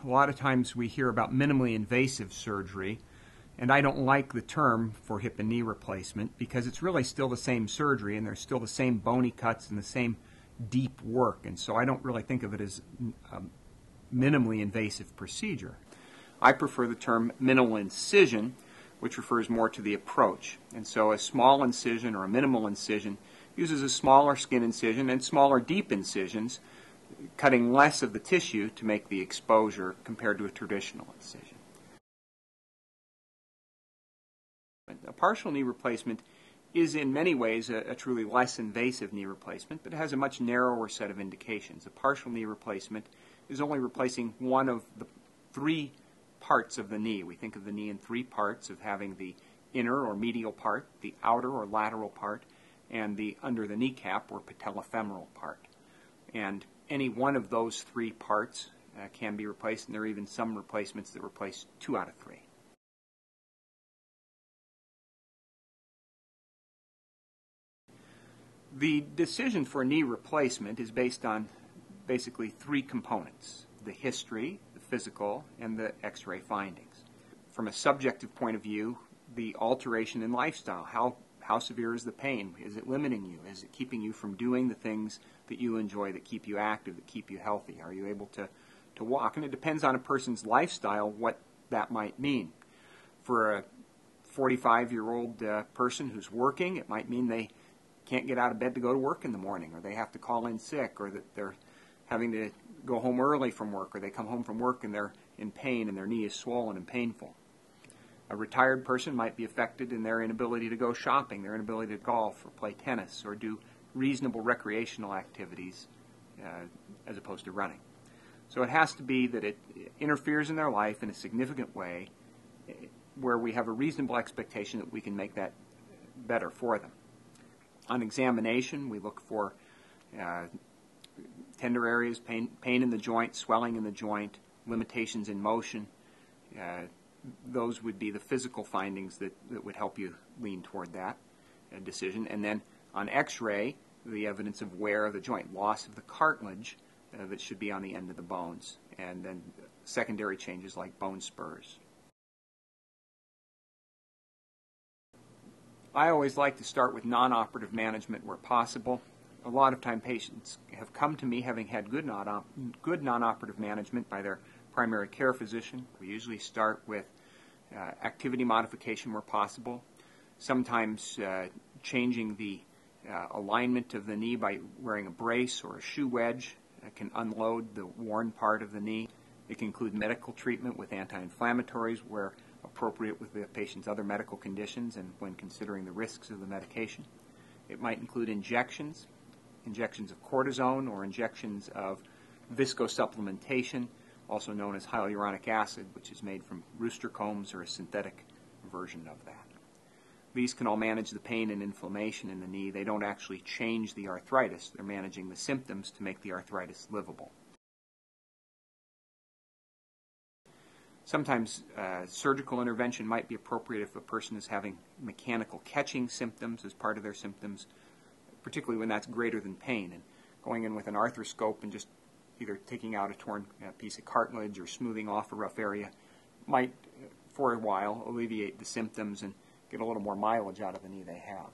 a lot of times we hear about minimally invasive surgery, and I don't like the term for hip and knee replacement because it's really still the same surgery and there's still the same bony cuts and the same deep work, and so I don't really think of it as a minimally invasive procedure. I prefer the term minimal incision, which refers more to the approach. And so a small incision or a minimal incision uses a smaller skin incision and smaller deep incisions, cutting less of the tissue to make the exposure compared to a traditional incision. A partial knee replacement is in many ways a truly less invasive knee replacement, but it has a much narrower set of indications. A partial knee replacement is only replacing one of the three parts of the knee. We think of the knee in three parts, of having the inner or medial part, the outer or lateral part, and the under the kneecap or patellofemoral part. And any one of those three parts can be replaced, and there are even some replacements that replace 2 out of 3. The decision for knee replacement is based on basically 3 components: the history, the physical, and the x-ray findings. From a subjective point of view, the alteration in lifestyle. How severe is the pain? Is it limiting you? Is it keeping you from doing the things that you enjoy, that keep you active, that keep you healthy? Are you able to walk? And it depends on a person's lifestyle what that might mean. For a 45-year-old person who's working, it might mean they can't get out of bed to go to work in the morning, or they have to call in sick, or that they're having to go home early from work, or they come home from work and they're in pain and their knee is swollen and painful. A retired person might be affected in their inability to go shopping, their inability to golf or play tennis or do reasonable recreational activities as opposed to running. So it has to be that it interferes in their life in a significant way where we have a reasonable expectation that we can make that better for them. On examination, we look for tender areas, pain in the joint, swelling in the joint, limitations in motion. Those would be the physical findings that would help you lean toward that decision. And then on x-ray, the evidence of wear of the joint, loss of the cartilage that should be on the end of the bones, and then secondary changes like bone spurs. I always like to start with non-operative management where possible. A lot of time patients have come to me having had good non-operative management by their primary care physician. We usually start with activity modification where possible, sometimes changing the alignment of the knee by wearing a brace or a shoe wedge can unload the worn part of the knee. It can include medical treatment with anti-inflammatories where appropriate with the patient's other medical conditions and when considering the risks of the medication. It might include injections of cortisone or injections of viscosupplementation, also known as hyaluronic acid, which is made from rooster combs or a synthetic version of that. These can all manage the pain and inflammation in the knee. They don't actually change the arthritis. They're managing the symptoms to make the arthritis livable. Sometimes surgical intervention might be appropriate if a person is having mechanical catching symptoms as part of their symptoms, particularly when that's greater than pain. And going in with an arthroscope and just either taking out a torn piece of cartilage or smoothing off a rough area might, for a while, alleviate the symptoms and get a little more mileage out of the knee they have.